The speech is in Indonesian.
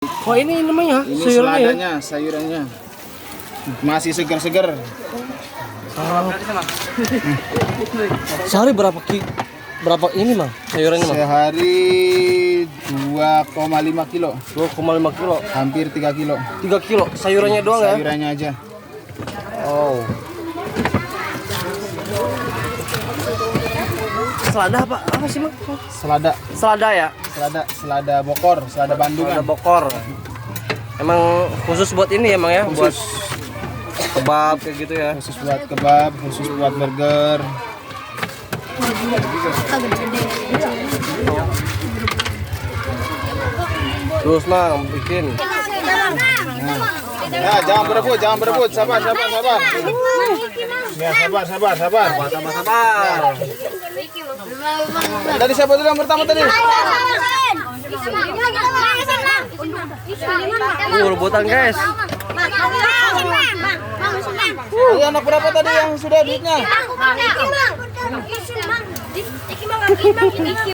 Oh ini namanya Ini sayurannya ya? sayurannya. Masih segar-segar. Sehari berapa ini Mang sayurannya Mang? Sehari 2,5 kilo. 2,5 kilo. Hampir 3 kilo. 3 kilo sayurannya doang ya? Sayurannya aja. Oh. Selada apa sih Mang? Selada, Selada ya? selada bokor, selada Bandungan. Selada bokor. Emang khusus buat ini ya Mang ya? Buat kebab kayak gitu ya? Khusus buat kebab, khusus buat burger. Terus Mang bikin. Ya, jangan berebut, sabar. Ya, sabar. Tadi siapa dulu yang pertama tadi? Rebutan guys. Ini anak berapa tadi yang sudah duitnya?